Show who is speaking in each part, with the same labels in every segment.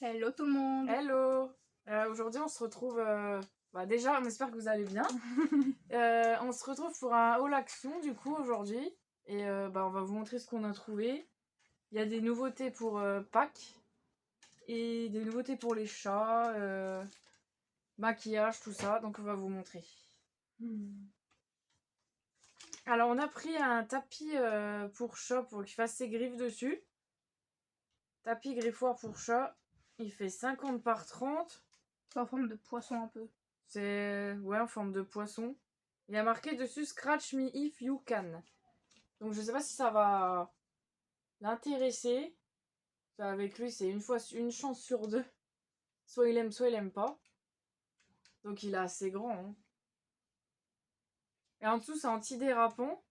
Speaker 1: Hello tout le monde.
Speaker 2: Hello. Aujourd'hui on se retrouve, déjà on espère que vous allez bien. On se retrouve pour un haul action du coup aujourd'hui. Et on va vous montrer ce qu'on a trouvé. Il y a des nouveautés pour Pâques. Et des nouveautés pour les chats, maquillage, tout ça. Donc on va vous montrer. Alors on a pris un tapis pour chat pour qu'il fasse ses griffes dessus. Tapis griffoir pour chat. Il fait 50 par 30.
Speaker 1: C'est en forme de poisson un peu.
Speaker 2: C'est en forme de poisson. Il y a marqué dessus Scratch me if you can. Donc je sais pas si ça va l'intéresser. Avec lui, c'est une chance sur deux. Soit il aime pas. Donc il est assez grand. Hein. Et en dessous, c'est antidérapant.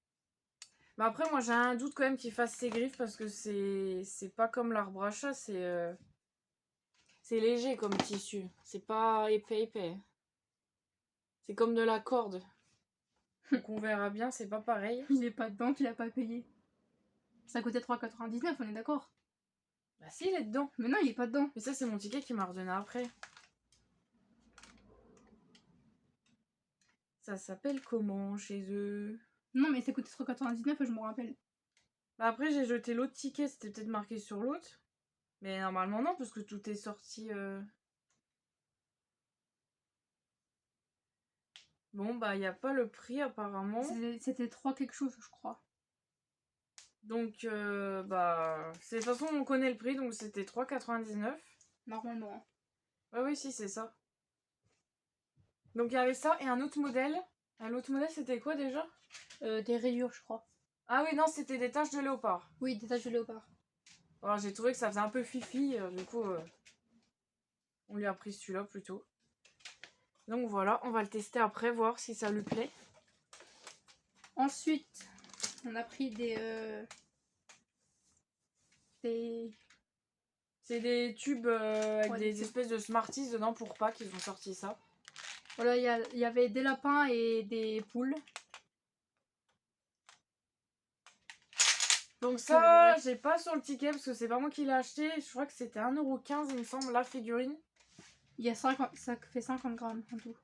Speaker 2: Mais après, moi j'ai un doute quand même qu'il fasse ses griffes parce que c'est pas comme l'arbre à chat, c'est léger comme tissu. C'est pas épais. C'est comme de la corde. Donc on verra bien, c'est pas pareil.
Speaker 1: Il est pas dedans, tu l'as pas payé. Ça coûtait 3,99, on est d'accord?
Speaker 2: Bah si, il est dedans.
Speaker 1: Mais non, il est pas dedans.
Speaker 2: Mais ça, c'est mon ticket qui m'a redonné après. Ça s'appelle comment chez eux?
Speaker 1: Non, mais ça coûtait 3,99, je me rappelle.
Speaker 2: Bah après, j'ai jeté l'autre ticket, c'était peut-être marqué sur l'autre. Mais normalement, non, parce que tout est sorti. Bon, bah, il n'y a pas le prix apparemment.
Speaker 1: C'était 3 quelque chose, je crois.
Speaker 2: Donc, de toute façon, on connaît le prix, donc c'était 3,99.
Speaker 1: Normalement.
Speaker 2: Ouais, oui, si, c'est ça. Donc, il y avait ça et un autre modèle. L'autre modèle, c'était quoi déjà?
Speaker 1: Des rayures, je crois.
Speaker 2: Ah oui, non, c'était des taches de léopard.
Speaker 1: Oui, des taches de léopard.
Speaker 2: Alors, j'ai trouvé que ça faisait un peu fifi, du coup, on lui a pris celui-là plutôt. Donc voilà, on va le tester après, voir si ça lui plaît.
Speaker 1: Ensuite, on a pris des...
Speaker 2: C'est des tubes avec des espèces de Smarties dedans pour Pâques, ils ont sorti ça.
Speaker 1: Voilà, il y avait des lapins et des poules.
Speaker 2: Donc ça, j'ai pas sur le ticket parce que c'est pas moi qui l'ai acheté. Je crois que c'était 1,15 € il me semble, la figurine.
Speaker 1: Il y a 50, ça fait 50 grammes en tout.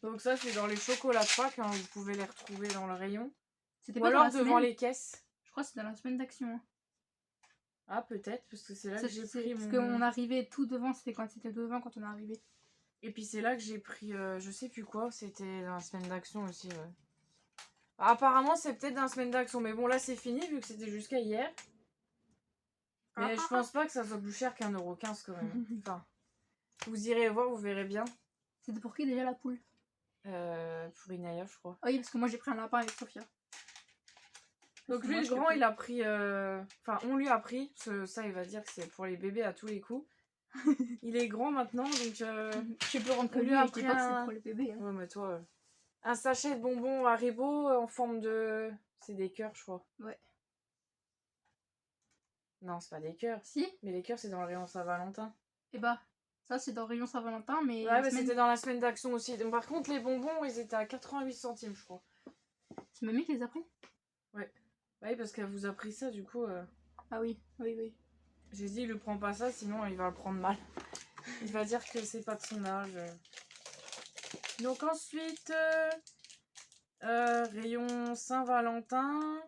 Speaker 2: Donc ça, c'est dans les chocolats de Pâques, hein, vous pouvez les retrouver dans le rayon.
Speaker 1: C'était
Speaker 2: Ou
Speaker 1: pas
Speaker 2: alors
Speaker 1: dans la
Speaker 2: devant
Speaker 1: semaine.
Speaker 2: les caisses.
Speaker 1: Je crois que c'est dans la semaine d'action. Hein.
Speaker 2: Ah peut-être, parce que c'est là que j'ai pris
Speaker 1: Parce qu'on arrivait tout devant, c'était devant quand on est arrivé.
Speaker 2: Et puis c'est là que j'ai pris, je sais plus quoi, c'était dans la semaine d'action aussi, ouais. Apparemment c'est peut-être dans la semaine d'action, mais bon là c'est fini vu que c'était jusqu'à hier. Mais je pense pas que ça soit plus cher qu'1,15 € quand même. Enfin, vous irez voir, vous verrez bien.
Speaker 1: C'était pour qui déjà la poule?
Speaker 2: Pour Inaya je crois.
Speaker 1: Ah oui, parce que moi j'ai pris un lapin avec Sophia.
Speaker 2: Donc lui le grand il a pris, enfin on lui a pris, parce que ça il va dire que c'est pour les bébés à tous les coups. Il est grand maintenant donc
Speaker 1: je peux rendre que lui
Speaker 2: a
Speaker 1: je dis pas que c'est pour les bébés. Hein.
Speaker 2: Ouais mais toi, un sachet de bonbons Haribo en forme de... C'est des cœurs je crois.
Speaker 1: Ouais.
Speaker 2: Non c'est pas des cœurs.
Speaker 1: Si.
Speaker 2: Mais les cœurs c'est dans le rayon Saint-Valentin.
Speaker 1: Et bah, ça c'est dans Rayon Saint-Valentin mais...
Speaker 2: Ouais mais c'était dans la semaine d'action aussi. Donc, par contre les bonbons ils étaient à 88 centimes je crois.
Speaker 1: C'est mamie qui les a pris?
Speaker 2: Ouais. Oui parce qu'elle vous a pris ça du coup.
Speaker 1: Ah oui.
Speaker 2: J'ai dit il lui prend pas ça sinon il va le prendre mal. Il va dire que c'est pas de son âge. Donc ensuite, rayon Saint-Valentin.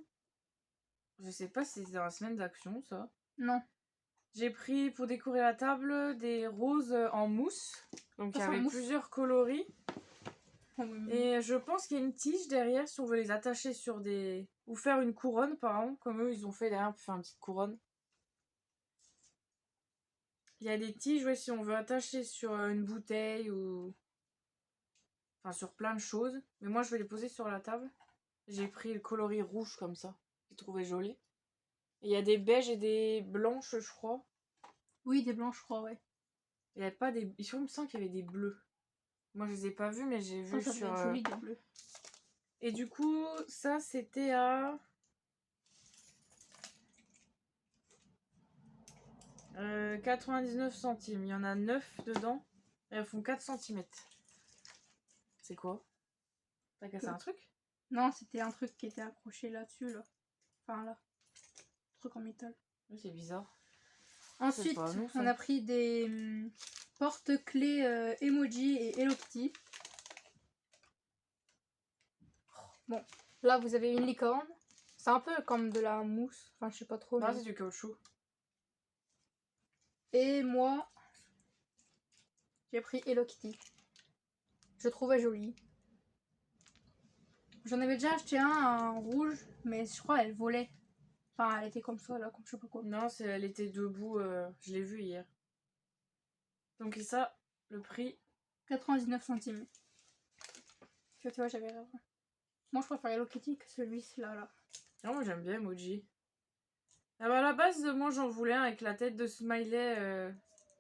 Speaker 2: Je sais pas si c'est dans la semaine d'action ça.
Speaker 1: Non.
Speaker 2: J'ai pris pour décorer la table des roses en mousse. Donc il y avait plusieurs coloris. Et je pense qu'il y a une tige derrière si on veut les attacher sur des... Ou faire une couronne par exemple. Comme eux ils ont fait derrière pour faire une petite couronne. Il y a des tiges si on veut attacher sur une bouteille ou... Enfin sur plein de choses. Mais moi je vais les poser sur la table. J'ai pris le coloris rouge comme ça. J'ai trouvé joli. Et il y a des beiges et des blanches je crois.
Speaker 1: Oui des blanches je crois ouais.
Speaker 2: Il y a pas des... Il me semble qu'il y avait des bleus. Moi je les ai pas vus mais j'ai vu sur...
Speaker 1: joli des bleus.
Speaker 2: Et du coup ça c'était à... 99 centimes. Il y en a 9 dedans. Et elles font 4 cm. C'est quoi? T'as cassé un truc?
Speaker 1: Non, c'était un truc qui était accroché là-dessus, là. Enfin, là. Un truc en métal.
Speaker 2: Oui, c'est bizarre.
Speaker 1: Ensuite,
Speaker 2: pas nous, ça.
Speaker 1: on a pris des porte-clés emoji et Hello Kitty. Bon, là vous avez une licorne. C'est un peu comme de la mousse. Enfin, je sais pas trop.
Speaker 2: Non,
Speaker 1: Mais...
Speaker 2: c'est du caoutchouc.
Speaker 1: Et moi, j'ai pris Hello Kitty. Je trouvais joli. J'en avais déjà acheté un rouge, mais je crois elle volait. Enfin, elle était comme ça, là, comme je sais pas quoi.
Speaker 2: Non, elle était debout. Je l'ai vue hier. Donc ça, le prix...
Speaker 1: 99 centimes. Tu vois, j'avais raison. Moi, je préfère Hello Kitty que celui-là, là.
Speaker 2: Non, moi j'aime bien Emoji. Ah bah à la base, moi j'en voulais un avec la tête de smiley.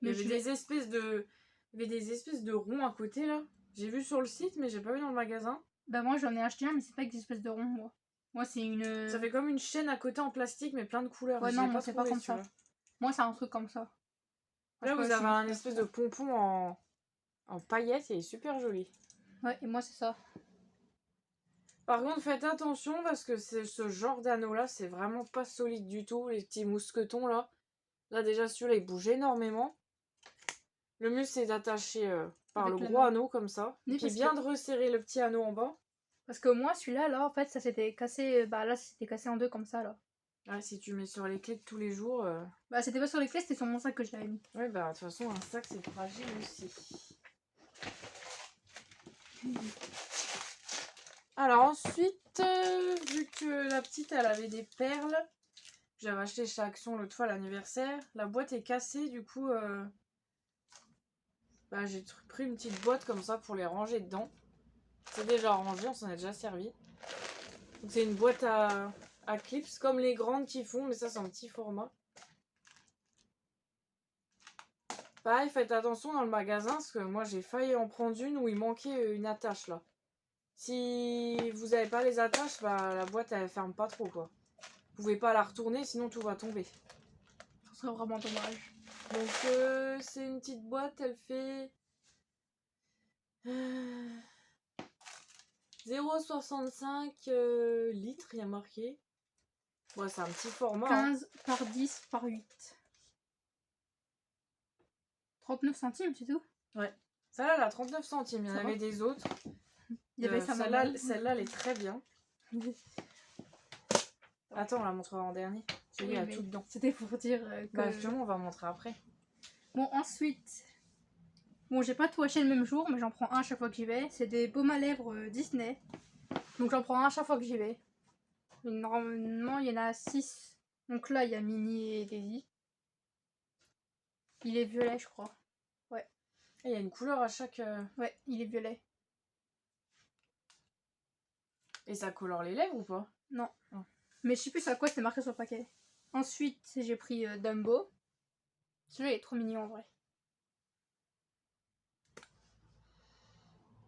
Speaker 2: Il y avait des espèces de... Il y avait des espèces de ronds à côté là. J'ai vu sur le site, mais j'ai pas vu dans le magasin.
Speaker 1: Bah moi j'en ai acheté un, mais c'est pas avec des espèces de ronds, moi. Moi c'est une...
Speaker 2: Ça fait comme une chaîne à côté en plastique, mais plein de couleurs.
Speaker 1: Ouais,
Speaker 2: Je
Speaker 1: non,
Speaker 2: l'ai
Speaker 1: moi c'est pas
Speaker 2: trouvé,
Speaker 1: comme ça.
Speaker 2: celui-là.
Speaker 1: Moi c'est un truc comme ça.
Speaker 2: Là, vous avez un espèce de pompon en paillettes, il est super joli.
Speaker 1: Ouais, et moi c'est ça.
Speaker 2: Par contre, faites attention parce que ce genre d'anneau là, c'est vraiment pas solide du tout. Les petits mousquetons là. Là, déjà, celui-là il bouge énormément. Le mieux, c'est d'attacher par
Speaker 1: Avec
Speaker 2: le
Speaker 1: la
Speaker 2: gros
Speaker 1: main.
Speaker 2: anneau comme ça.
Speaker 1: Oui,
Speaker 2: Et puis
Speaker 1: parce
Speaker 2: bien
Speaker 1: que-
Speaker 2: de resserrer le petit anneau en bas.
Speaker 1: Parce que moi celui-là, là, en fait, ça s'était cassé... Bah là, c'était cassé en deux comme ça, là.
Speaker 2: Ouais, si tu mets sur les clés de tous les jours.
Speaker 1: Bah c'était pas sur les clés, c'était sur mon sac que je l'avais mis.
Speaker 2: Ouais, bah de toute façon, un sac c'est fragile aussi. Alors ensuite, vu que la petite elle avait des perles, j'avais acheté chez Action l'autre fois à l'anniversaire, la boîte est cassée, du coup, bah, j'ai pris une petite boîte comme ça pour les ranger dedans. C'est déjà rangé, on s'en est déjà servi. Donc c'est une boîte à clips comme les grandes qui font, mais ça c'est un petit format. Pareil, faites attention dans le magasin, parce que moi j'ai failli en prendre une où il manquait une attache là. Si vous n'avez pas les attaches, bah, la boîte elle ferme pas trop quoi. Vous pouvez pas la retourner sinon tout va tomber.
Speaker 1: Ce serait vraiment dommage.
Speaker 2: Donc c'est une petite boîte, elle fait 0,65 litres, il y a marqué. Ouais, c'est un petit format.
Speaker 1: 15 par 10 par 8. 39 centimes, c'est tout.
Speaker 2: Ouais. Celle-là, elle a 39 centimes. Il y en
Speaker 1: Ça va.
Speaker 2: avait des autres.
Speaker 1: Il y avait ça
Speaker 2: Celle-là, elle est très bien. Attends, on la montrera en dernier. Celui-là,
Speaker 1: Oui,
Speaker 2: il y a tout dedans.
Speaker 1: c'était pour dire que...
Speaker 2: Bah, justement, on va montrer après.
Speaker 1: Bon, ensuite... Bon, j'ai pas tout acheté le même jour, mais j'en prends un à chaque fois que j'y vais. C'est des baumes à lèvres Disney. Donc j'en prends un à chaque fois que j'y vais. Et normalement, il y en a 6. Donc là, il y a Minnie et Daisy. Il est violet, je crois. Ouais.
Speaker 2: Et il y a une couleur à chaque...
Speaker 1: Ouais, il est violet.
Speaker 2: Et ça colore les lèvres ou pas?
Speaker 1: Non.
Speaker 2: Oh.
Speaker 1: Mais je sais plus à quoi c'est marqué sur le paquet. Ensuite, j'ai pris Dumbo. Celui-là, il est trop mignon en vrai.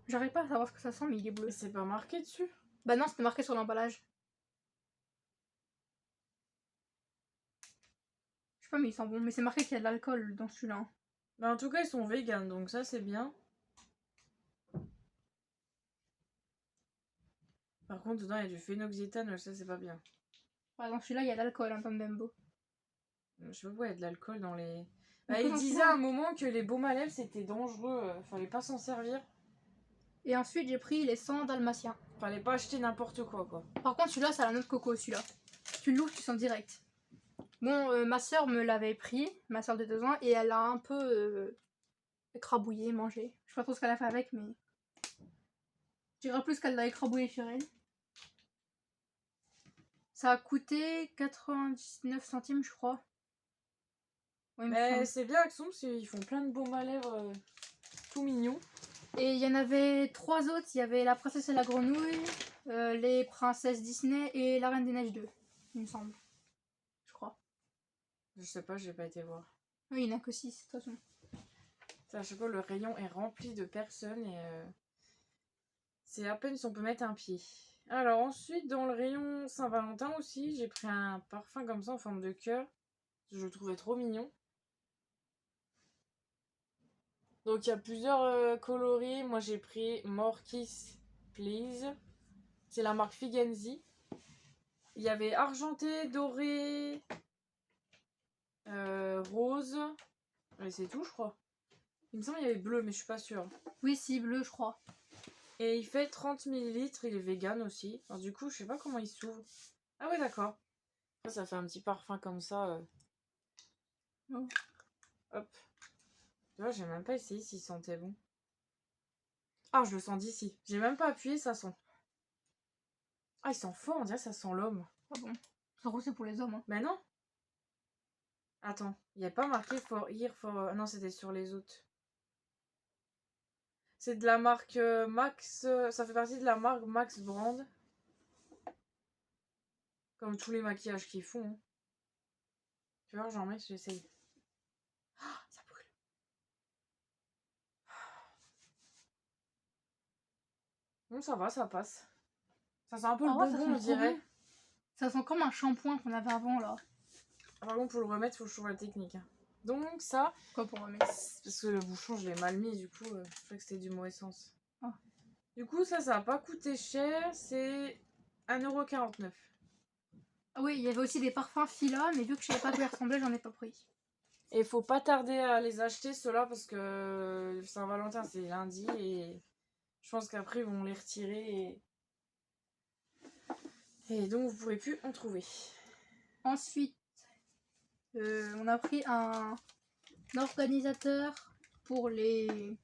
Speaker 1: J'arrive pas à savoir ce que ça sent, mais il est bleu.
Speaker 2: Mais c'est pas marqué dessus?
Speaker 1: Bah non, c'était marqué sur l'emballage. Je sais pas, mais il sent bon. Mais c'est marqué qu'il y a de l'alcool dans celui-là.
Speaker 2: Bah, en tout cas, ils sont vegan, donc ça, c'est bien. Par contre, dedans, il y a du phénoxyétane, ça, c'est pas bien.
Speaker 1: Ouais, dans celui-là, il y a de l'alcool dans le Dumbo.
Speaker 2: Je sais pas pourquoi il y a de l'alcool dans les... Bah, il disait à un moment que les baumes à lèvres, c'était dangereux. Fallait pas s'en servir.
Speaker 1: Et ensuite, j'ai pris les 100 dalmatiens.
Speaker 2: Fallait pas acheter n'importe quoi, quoi.
Speaker 1: Par contre, celui-là, c'est la noix de coco, celui-là. Tu l'ouvres, tu sens direct. Bon, ma soeur me l'avait pris, ma soeur de 2 ans, et elle a un peu écrabouillé, mangé. Je sais pas trop ce qu'elle a fait avec, mais... Je dirais plus qu'elle l'a écrabouillé sur elle. Ça a coûté 99 centimes, je crois. Ouais,
Speaker 2: Mais c'est bien Axon, parce qu'ils font plein de baumes à lèvres tout mignons.
Speaker 1: Et il y en avait 3 autres. Il y avait La Princesse et la Grenouille, Les Princesses Disney et La Reine des Neiges 2, il me semble. Je crois.
Speaker 2: Je sais pas, j'ai pas été voir.
Speaker 1: Oui, il n'y en a que 6, de toute façon.
Speaker 2: Ça, je sais pas, le rayon est rempli de personnes et c'est à peine si on peut mettre un pied. Alors ensuite, dans le rayon Saint-Valentin aussi, j'ai pris un parfum comme ça en forme de cœur. Je le trouvais trop mignon. Donc il y a plusieurs coloris. Moi j'ai pris More Kiss Please. C'est la marque Figenzi. Il y avait argenté, doré, rose. Et c'est tout, je crois. Il me semble qu'il y avait bleu, mais je suis pas sûre.
Speaker 1: Oui, si, bleu, je crois.
Speaker 2: Et il fait 30 ml, il est vegan aussi. Alors du coup, je sais pas comment il s'ouvre. Ah ouais, d'accord. Ça fait un petit parfum comme ça.
Speaker 1: Oh.
Speaker 2: Hop. Tu vois, j'ai même pas essayé s'il sentait bon. Ah, je le sens d'ici. J'ai même pas appuyé, ça sent. Ah, il sent fort, on dirait que ça sent l'homme.
Speaker 1: Ah bon. Ça rose, c'est pour les hommes. Hein.
Speaker 2: Mais non. Attends, il n'y a pas marqué for here for... Non, c'était sur les autres. C'est de la marque Max... ça fait partie de la marque Max Brand. Comme tous les maquillages qu'ils font. Hein. Tu vois, j'en mets, j'essaye. Ah, ça brûle. Bon, ça va, ça passe. Ça sent un peu le
Speaker 1: ouais, ça
Speaker 2: bonbon,
Speaker 1: sent
Speaker 2: on
Speaker 1: trop
Speaker 2: dirait.
Speaker 1: bon. Ça sent comme un shampoing qu'on avait avant, là.
Speaker 2: Par contre, pour le remettre, il faut que je trouve la technique. Hein. Donc ça...
Speaker 1: Quoi pour remettre?
Speaker 2: Parce que le bouchon, je l'ai mal mis, du coup, je crois que c'était du mauvais sens.
Speaker 1: Oh.
Speaker 2: Du coup, ça va pas coûté cher. C'est 1,49 €.
Speaker 1: Ah oui, il y avait aussi des parfums Fila, mais vu que je savais pas à quoi ils ressemblaient, j'en ai pas pris.
Speaker 2: Et faut pas tarder à les acheter, ceux-là, parce que Saint-Valentin, c'est lundi, et je pense qu'après, ils vont les retirer, et donc vous pourrez plus en trouver.
Speaker 1: Ensuite, on a pris un organisateur pour le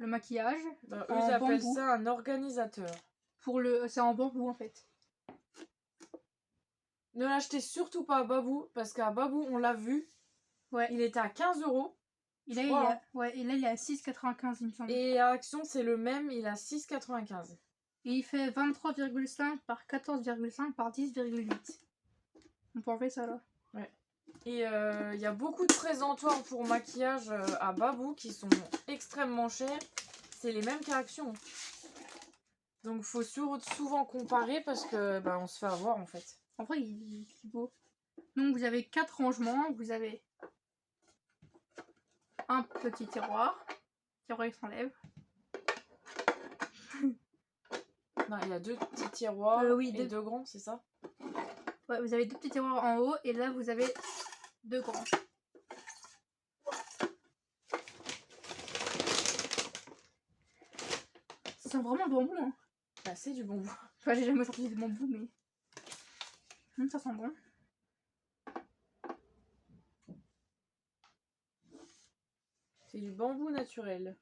Speaker 1: maquillage.
Speaker 2: Bah, eux,
Speaker 1: En
Speaker 2: ils appellent
Speaker 1: bambou.
Speaker 2: ça un organisateur.
Speaker 1: C'est en bambou, en fait.
Speaker 2: Ne l'achetez surtout pas à Babou, parce qu'à Babou, on l'a vu,
Speaker 1: Ouais.
Speaker 2: il était à 15 €.
Speaker 1: Et là, il est à 6,95, il me semble.
Speaker 2: Et à Action, c'est le même, il est à 6,95.
Speaker 1: Et il fait 23,5 par 14,5 par 10,8. On peut enlever ça là.
Speaker 2: Ouais. Et il y a beaucoup de présentoirs pour maquillage à Babou qui sont extrêmement chers. C'est les mêmes qu'à Action. Donc faut souvent comparer parce que on se fait avoir en fait.
Speaker 1: En vrai, il est beau. Donc vous avez 4 rangements. Vous avez un petit tiroir. Tiroir qui s'enlève.
Speaker 2: Non, il y a 2 petits tiroirs
Speaker 1: Oui,
Speaker 2: et 2 grands, c'est ça?
Speaker 1: Ouais, vous avez 2 petits tiroirs en haut et là vous avez 2 grands. Ça sent vraiment le bonbon. Hein.
Speaker 2: Bah, c'est du bonbon.
Speaker 1: Enfin, j'ai jamais sorti de bambou, mais. Ça sent bon.
Speaker 2: C'est du bambou naturel.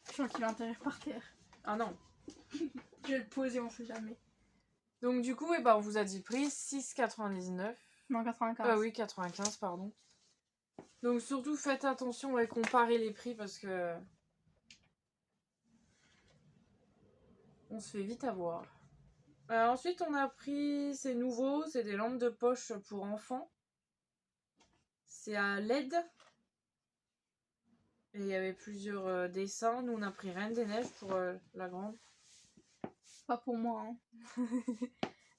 Speaker 1: Je sens qu'il va atterrir par terre.
Speaker 2: Ah non.
Speaker 1: Je vais le poser, on sait jamais.
Speaker 2: Donc du coup, on vous a dit le prix, 6,99.
Speaker 1: Non, 95.
Speaker 2: Ah oui, 95, pardon. Donc surtout faites attention et comparez les prix parce que on se fait vite avoir. Ensuite, on a pris, c'est nouveau, c'est des lampes de poche pour enfants. C'est à LED. Et il y avait plusieurs dessins. Nous, on a pris Reine des Neiges pour la grande.
Speaker 1: Pas pour moi. Hein.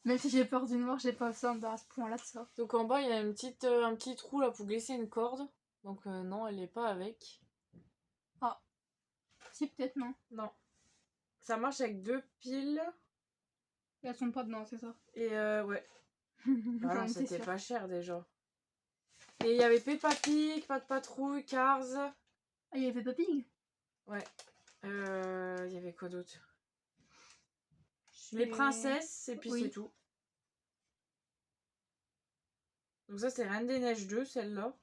Speaker 1: Même si j'ai peur du noir, j'ai pas besoin à ce point-là de ça.
Speaker 2: Donc en bas, il y a un petit trou là pour glisser une corde. Donc non, elle n'est pas avec.
Speaker 1: Ah. Si, peut-être non.
Speaker 2: Non. Ça marche avec 2 piles.
Speaker 1: Et elles sont pas dedans, c'est ça.
Speaker 2: Et ouais.
Speaker 1: J'en étais
Speaker 2: C'était
Speaker 1: sûre.
Speaker 2: pas cher déjà. Et il y avait Peppa Pig, Pas de Patrouille, Cars.
Speaker 1: Ah, il y avait Peppa Pig.
Speaker 2: Ouais. Il y avait quoi d'autre? Les princesses, et puis
Speaker 1: Oui.
Speaker 2: c'est tout. Donc ça, c'est Reine des Neiges 2, celle-là.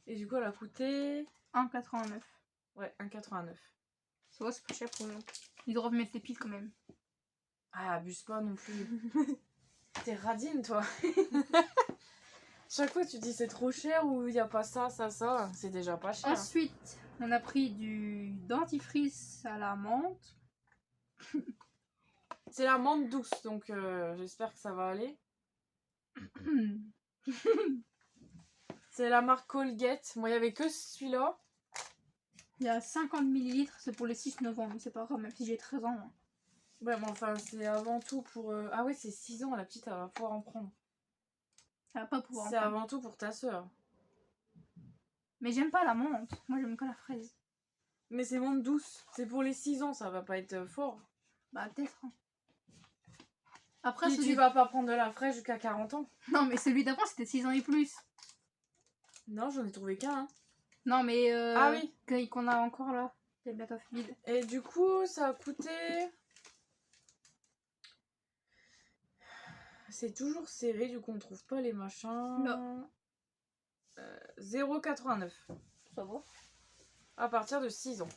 Speaker 2: Et du coup, elle a coûté...
Speaker 1: 1,89.
Speaker 2: Ouais, 1,89.
Speaker 1: Ça va, c'est pas cher pour nous. Ils doivent mettre les piles quand même.
Speaker 2: Ah, abuse pas non plus. T'es radine, toi. Chaque fois, tu dis c'est trop cher ou il n'y a pas ça, ça, ça. C'est déjà pas cher.
Speaker 1: Ensuite, on a pris du dentifrice à la menthe.
Speaker 2: C'est la menthe douce, donc j'espère que ça va aller. C'est la marque Colgate. Moi, il n'y avait que celui-là.
Speaker 1: Il y a 50 ml, c'est pour les 6 novembre, c'est pas grave, même si j'ai 13 ans. Hein.
Speaker 2: Ouais, mais enfin, c'est avant tout pour... Ah ouais, c'est 6 ans, la petite, elle va pouvoir en prendre.
Speaker 1: Elle va pas pouvoir en
Speaker 2: C'est
Speaker 1: prendre.
Speaker 2: avant tout pour ta soeur.
Speaker 1: Mais j'aime pas la menthe, moi j'aime que la fraise.
Speaker 2: Mais c'est menthe douce. C'est pour les 6 ans, ça va pas être fort.
Speaker 1: Bah peut-être. Hein. Après,
Speaker 2: Puis tu vas pas prendre de la fraîche jusqu'à 40 ans.
Speaker 1: Non, mais celui d'avant, c'était 6 ans et plus.
Speaker 2: Non, j'en ai trouvé qu'un. Hein.
Speaker 1: Non, mais
Speaker 2: Ah oui.
Speaker 1: qu'on a encore là. C'est bientôt vide.
Speaker 2: Et du coup, ça a coûté... C'est toujours serré, du coup on trouve pas les machins.
Speaker 1: Là.
Speaker 2: 0,89.
Speaker 1: Ça va.
Speaker 2: À partir de 6 ans.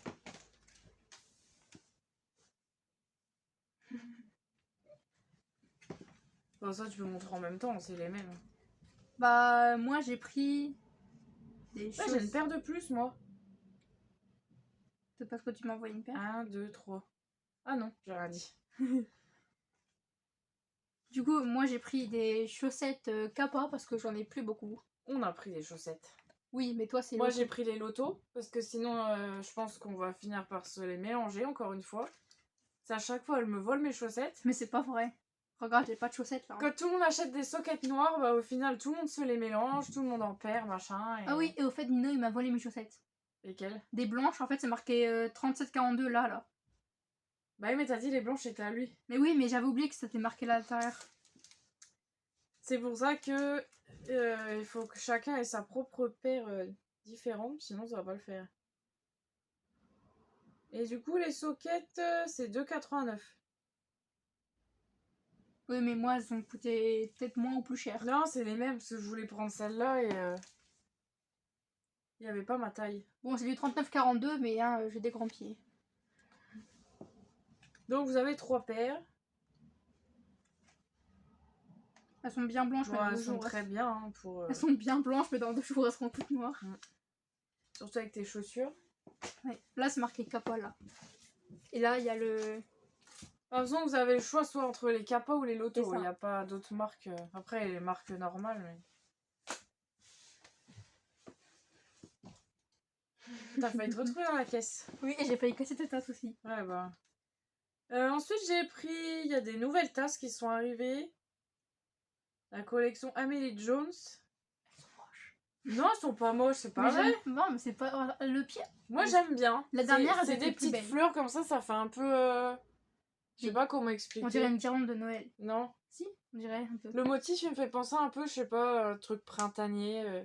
Speaker 2: Bon, ça tu peux montrer en même temps, c'est les mêmes.
Speaker 1: Bah, moi j'ai pris des
Speaker 2: Ouais,
Speaker 1: choses.
Speaker 2: j'ai une paire de plus, moi.
Speaker 1: C'est parce que tu m'as envoyé une paire.
Speaker 2: 1, 2, 3. Ah non, j'ai rien dit.
Speaker 1: Du coup, moi j'ai pris des chaussettes Kappa parce que j'en ai plus beaucoup.
Speaker 2: On a pris des chaussettes.
Speaker 1: Oui, mais toi c'est.
Speaker 2: Moi j'ai pris les lotos, parce que sinon je pense qu'on va finir par se les mélanger encore une fois. C'est à chaque fois, elle me vole mes chaussettes.
Speaker 1: Mais c'est pas vrai. Regarde, j'ai pas de chaussettes là.
Speaker 2: Quand tout le monde achète des sockets noires, bah au final tout le monde se les mélange, tout le monde en perd, machin. Et...
Speaker 1: Ah oui, et au fait, Nino il m'a volé mes chaussettes.
Speaker 2: Lesquelles?
Speaker 1: Des blanches, en fait, c'est marqué 37,42 là.
Speaker 2: Bah oui, mais t'as dit les blanches étaient à lui.
Speaker 1: Mais oui, mais j'avais oublié que c'était marqué là à l'intérieur.
Speaker 2: C'est pour ça que il faut que chacun ait sa propre paire différente, sinon ça va pas le faire. Et du coup, les sockets, c'est 2,89.
Speaker 1: Oui, mais moi, elles ont coûté peut-être moins ou plus cher.
Speaker 2: Non, c'est les mêmes, parce que je voulais prendre celle-là et il n'y avait pas ma taille.
Speaker 1: Bon, c'est du 39,42, mais hein, j'ai des grands pieds.
Speaker 2: Donc vous avez 3 paires.
Speaker 1: Elles sont bien blanches, mais
Speaker 2: Bon,
Speaker 1: dans
Speaker 2: elles
Speaker 1: 2
Speaker 2: sont
Speaker 1: jours.
Speaker 2: très bien hein, pour...
Speaker 1: Elles sont bien blanches, mais dans 2 jours, elles seront toutes noires.
Speaker 2: Surtout avec tes chaussures.
Speaker 1: Ouais. Là, c'est marqué Kappa, là. Et là, il y a le...
Speaker 2: De toute façon, vous avez le choix soit entre les Kappa ou les
Speaker 1: C'est
Speaker 2: Loto.
Speaker 1: ça.
Speaker 2: Il n'y a pas d'autres marques. Après, les marques normales. Mais... T'as failli te retrouver dans la caisse.
Speaker 1: Oui, et j'ai failli casser ta tasse aussi.
Speaker 2: Ouais, bah. Ensuite, j'ai pris... Il y a des nouvelles tasses qui sont arrivées. La collection Amélie Jones.
Speaker 1: Elles sont moches.
Speaker 2: Non, elles sont pas moches, c'est pas
Speaker 1: Mais
Speaker 2: vrai.
Speaker 1: non, mais c'est pas... Le pire...
Speaker 2: Moi, j'aime bien.
Speaker 1: La dernière,
Speaker 2: c'est
Speaker 1: elle était
Speaker 2: des
Speaker 1: plus
Speaker 2: petites
Speaker 1: belle.
Speaker 2: fleurs comme ça fait un peu... Je sais
Speaker 1: Oui.
Speaker 2: pas comment expliquer.
Speaker 1: On dirait une guirlande de Noël.
Speaker 2: Non.
Speaker 1: Si, on dirait un peu.
Speaker 2: Le motif, il me fait penser un peu, je sais pas, un truc printanier.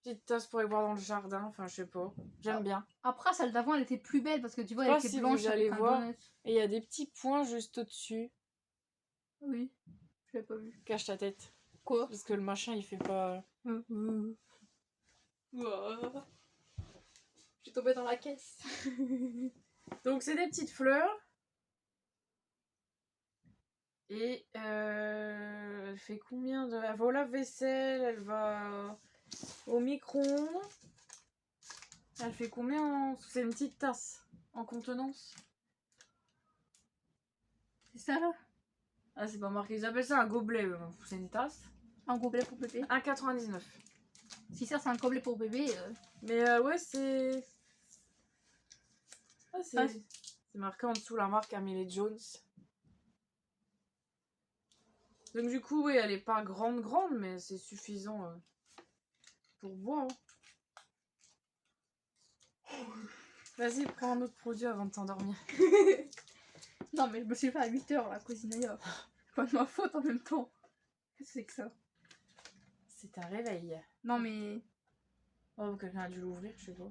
Speaker 2: Petite tasse pour aller boire dans le jardin, enfin, je sais pas. J'aime bien.
Speaker 1: Après, celle d'avant, elle était plus belle parce que tu vois,
Speaker 2: Je
Speaker 1: elle
Speaker 2: sais pas
Speaker 1: était
Speaker 2: si
Speaker 1: blanche
Speaker 2: vous
Speaker 1: avec
Speaker 2: allez
Speaker 1: un
Speaker 2: voir.
Speaker 1: donut.
Speaker 2: Et il y a des petits points juste au-dessus.
Speaker 1: Oui, je l'ai pas vu.
Speaker 2: Cache ta tête.
Speaker 1: Quoi?
Speaker 2: Parce que le machin, il fait pas...
Speaker 1: Je suis tombée dans la caisse.
Speaker 2: Donc, c'est des petites fleurs. Et elle fait combien de... Elle va au lave-vaisselle, elle va au micro-ondes. Elle fait combien C'est une petite tasse en contenance.
Speaker 1: C'est ça là?
Speaker 2: Ah, c'est pas marqué. Ils appellent ça un gobelet. C'est une tasse.
Speaker 1: Un gobelet pour bébé.
Speaker 2: 1,99.
Speaker 1: Si ça, c'est un gobelet pour bébé.
Speaker 2: Mais ouais, c'est... Ah, c'est...
Speaker 1: Ah,
Speaker 2: C'est marqué en dessous la marque Amélie Jones. Donc du coup, oui, elle est pas grande, mais c'est suffisant pour boire. Vas-y, prends un autre produit avant de t'endormir.
Speaker 1: Non, mais je me suis fait à 8h la cousine ailleurs. C'est pas de ma faute en même temps. Qu'est-ce que c'est que ça?
Speaker 2: C'est un réveil.
Speaker 1: Non, mais.
Speaker 2: Oh, quelqu'un a dû l'ouvrir, je sais pas.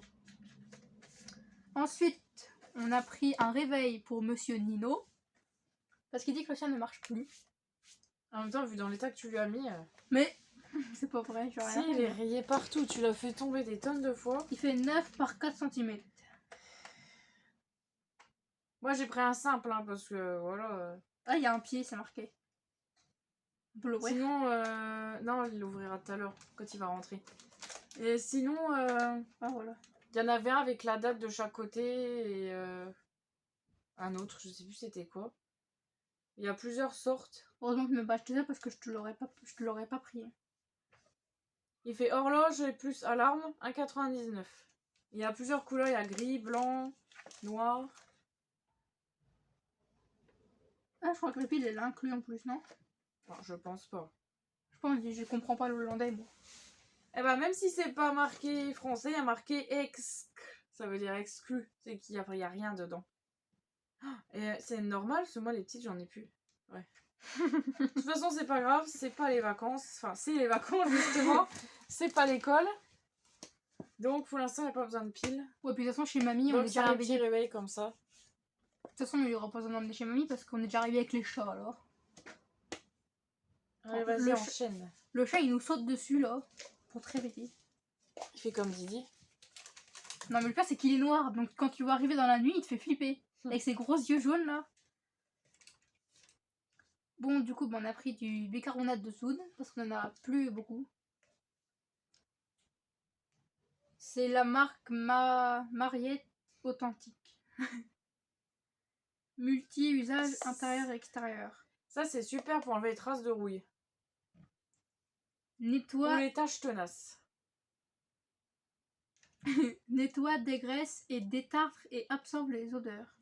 Speaker 1: Ensuite, on a pris un réveil pour Monsieur Nino. Parce qu'il dit que le sien ne marche plus.
Speaker 2: En même temps, vu dans l'état que tu lui as mis...
Speaker 1: Mais c'est pas vrai, je
Speaker 2: Si, il est rayé partout. Tu l'as fait tomber des tonnes de fois.
Speaker 1: Il fait 9 par 4 cm.
Speaker 2: Moi, j'ai pris un simple, hein, parce que, voilà...
Speaker 1: Ah, il y a un pied, c'est marqué. On peut l'ouvrir.
Speaker 2: Sinon, non, il l'ouvrira tout à l'heure, quand il va rentrer. Et sinon,
Speaker 1: Ah, voilà.
Speaker 2: il y en avait un avec la date de chaque côté et un autre, je sais plus c'était quoi. Il y a plusieurs sortes.
Speaker 1: Heureusement que tu m'as pas acheté ça parce que je te l'aurais pas pris.
Speaker 2: Il fait horloge et plus alarme, 1,99. Il y a plusieurs couleurs, il y a gris, blanc, noir.
Speaker 1: Ah, je crois que le pile, elle inclus en plus, non?
Speaker 2: Non, je pense pas.
Speaker 1: Je pense que je comprends pas le hollandais, moi.
Speaker 2: Eh ben, même si c'est pas marqué français, il y a marqué ex. Ça veut dire exclu. C'est qu'il y a rien dedans. Et c'est normal, parce que moi, les petites, j'en ai plus. De toute façon, c'est pas grave, c'est pas les vacances. Enfin, c'est les vacances, justement. C'est pas l'école. Donc, pour l'instant, il n'y a pas besoin de piles.
Speaker 1: Ouais, puis de toute façon, chez mamie, on
Speaker 2: Donc,
Speaker 1: est
Speaker 2: c'est
Speaker 1: déjà
Speaker 2: un petit
Speaker 1: arrivé.
Speaker 2: réveil comme ça.
Speaker 1: De toute façon, il n'y aura pas besoin d'emmener chez mamie parce qu'on est déjà arrivé avec les chats alors.
Speaker 2: Allez, vas-y,
Speaker 1: Le
Speaker 2: enchaîne.
Speaker 1: Le chat, il nous saute dessus là pour te réveiller.
Speaker 2: Il fait comme Didi.
Speaker 1: Non, mais le pire, c'est qu'il est noir. Donc, quand tu vois arriver dans la nuit, il te fait flipper. Avec ses gros yeux jaunes là. Bon, du coup, on a pris du bicarbonate de soude parce qu'on en a plus beaucoup. C'est la marque Mariette Authentique. Multi-usage intérieur et extérieur.
Speaker 2: Ça, c'est super pour enlever les traces de rouille. Ou
Speaker 1: Nettoie,
Speaker 2: les taches tenaces.
Speaker 1: nettoie, dégraisse et détartre et absorbe les odeurs.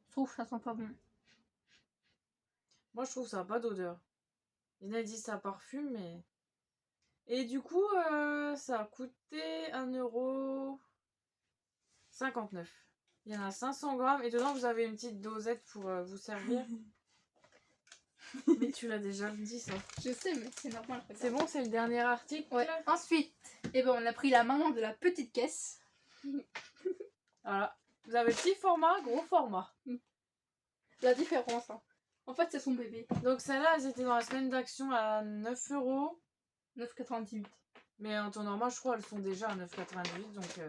Speaker 1: Je trouve que ça sent pas bon.
Speaker 2: Moi, je trouve ça n'a pas d'odeur. Il y en a qui disent ça parfume, mais... Et du coup, ça a coûté 1,59 €. Il y en a 500 grammes. Et dedans, vous avez une petite dosette pour vous servir. Mais tu l'as déjà dit, ça.
Speaker 1: Je sais, mais c'est normal.
Speaker 2: C'est bon, c'est le dernier article.
Speaker 1: Ouais. Ensuite, on a pris la maman de la petite caisse.
Speaker 2: Voilà. Vous avez petit format, gros format.
Speaker 1: La différence. Hein. En fait, c'est son bébé.
Speaker 2: Donc celles-là, elles étaient dans la semaine d'action à 9 €.
Speaker 1: 9,98.
Speaker 2: Mais en temps normal, je crois elles sont déjà à 9,98 €. Donc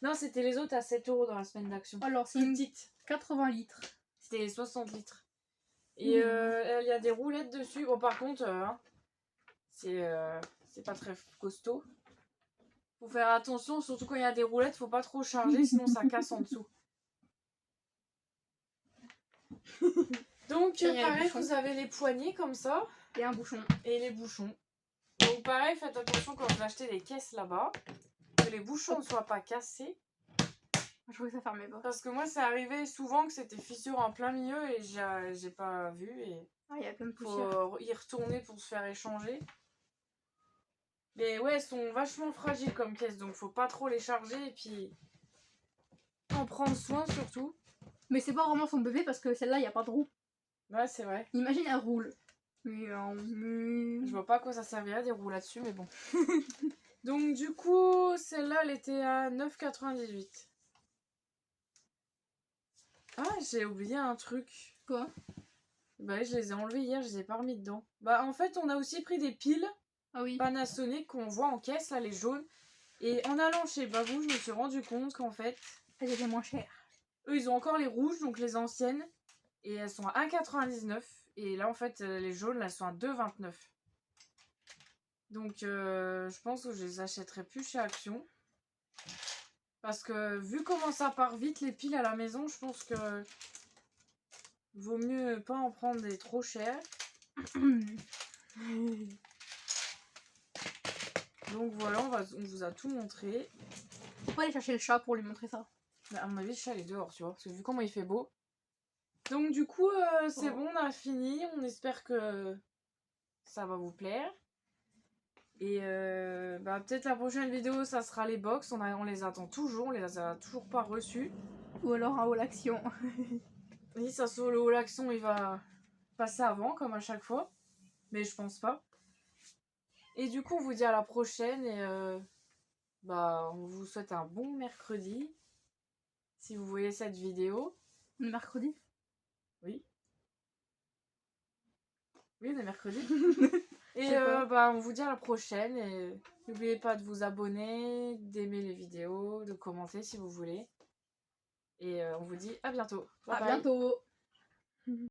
Speaker 2: non, c'était les autres à 7 € dans la semaine d'action.
Speaker 1: Alors, c'est
Speaker 2: Plus
Speaker 1: une
Speaker 2: petite.
Speaker 1: 80 litres.
Speaker 2: C'était 60 litres. Et il y a des roulettes dessus. Bon, par contre, c'est pas très costaud. Faut faire attention, surtout quand il y a des roulettes, faut pas trop charger, sinon ça casse en dessous. Donc,
Speaker 1: Et il y a les
Speaker 2: pareil,
Speaker 1: bouchons.
Speaker 2: vous avez les poignées comme ça.
Speaker 1: Et un bouchon.
Speaker 2: Et les bouchons. Donc, pareil, faites attention quand vous achetez des caisses là-bas, que les bouchons ne soient pas cassés.
Speaker 1: Je voulais ça fermer pas.
Speaker 2: Parce que moi, c'est arrivé souvent que c'était fissure en plein milieu et j'ai pas vu. Et
Speaker 1: Ah, il y a plein de poussière.
Speaker 2: faut y retourner pour se faire échanger. Mais ouais, elles sont vachement fragiles comme caisses, donc faut pas trop les charger et puis en prendre soin surtout.
Speaker 1: Mais c'est pas vraiment son bébé parce que celle-là, il n'y a pas de roue.
Speaker 2: Ouais, c'est vrai.
Speaker 1: Imagine, elle roule.
Speaker 2: Je vois pas à quoi ça servirait des roues là-dessus, mais bon. Donc du coup, celle-là, elle était à 9,98 €. Ah, j'ai oublié un truc.
Speaker 1: Quoi?
Speaker 2: Bah je les ai enlevés hier, je les ai pas remis dedans. Bah en fait, on a aussi pris des piles
Speaker 1: Ah oui.
Speaker 2: Panasonic qu'on voit en caisse, là, les jaunes. Et en allant chez Babou, je me suis rendu compte qu'en fait,
Speaker 1: Elle était moins chère.
Speaker 2: eux, ils ont encore les rouges, donc les anciennes. Et elles sont à 1,99 €. Et là, en fait, les jaunes, elles sont à 2,29 €. Donc, je pense que je les achèterai plus chez Action. Parce que, vu comment ça part vite, les piles à la maison, je pense que vaut mieux pas en prendre des trop chères. Donc voilà, on vous a tout montré.
Speaker 1: Faut pas aller chercher le chat pour lui montrer ça.
Speaker 2: Mais à mon avis, le chat, il est dehors, tu vois. Parce que vu comment il fait beau. Donc du coup, c'est bon, on a fini. On espère que ça va vous plaire. Et bah, peut-être la prochaine vidéo, ça sera les box. On les attend toujours, on les a toujours pas reçus.
Speaker 1: Ou alors un haul action.
Speaker 2: Oui, ça sur le haul action, il va passer avant, comme à chaque fois. Mais je pense pas. Et du coup, on vous dit à la prochaine. Et bah, on vous souhaite un bon mercredi. Si vous voyez cette vidéo.
Speaker 1: Le mercredi.
Speaker 2: Oui. Oui, on est mercredi. Et bah, on vous dit à la prochaine. Et n'oubliez pas de vous abonner, d'aimer les vidéos, de commenter si vous voulez. Et on vous dit à bientôt. Bye
Speaker 1: À
Speaker 2: bye.
Speaker 1: bientôt.